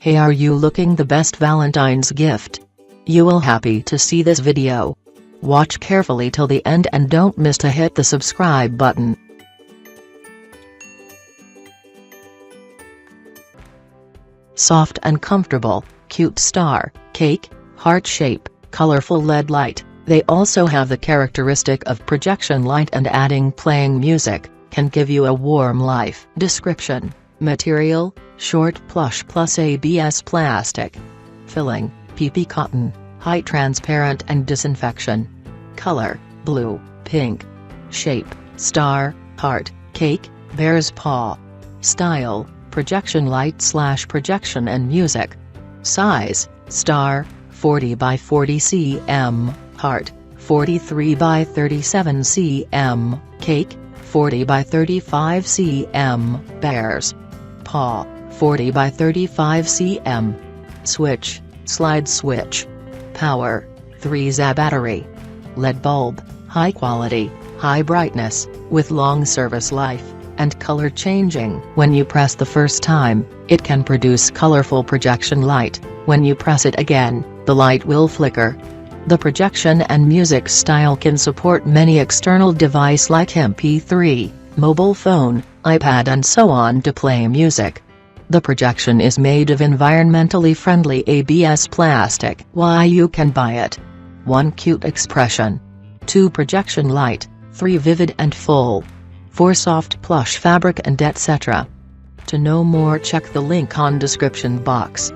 Hey, are you looking the best Valentine's gift? You will happy to see this video. Watch carefully till the end and don't miss to hit the subscribe button. Soft and comfortable, cute star, cake, heart shape, colorful LED light. They also have the characteristic of projection light, and adding playing music can give you a warm life. Description: material, short plush plus ABS plastic. Filling, PP cotton, height transparent and disinfection. Color, blue, pink. Shape, star, heart, cake, bear's paw. Style, projection light / projection and music. Size, star, 40 by 40 cm, heart, 43 by 37 cm, cake, 40 by 35 cm, bear's paw, 40 by 35 cm. Switch, slide switch. Power, 3Ah battery. LED bulb, high quality, high brightness, with long service life, and color changing. When you press the first time, it can produce colorful projection light. When you press it again, the light will flicker. The projection and music style can support many external device like MP3, mobile phone, iPad and so on to play music. The projection is made of environmentally friendly ABS plastic. Why you can buy it? 1 cute expression. 2 projection light, 3 vivid and full. 4 soft plush fabric and etc. To know more, check the link on description box.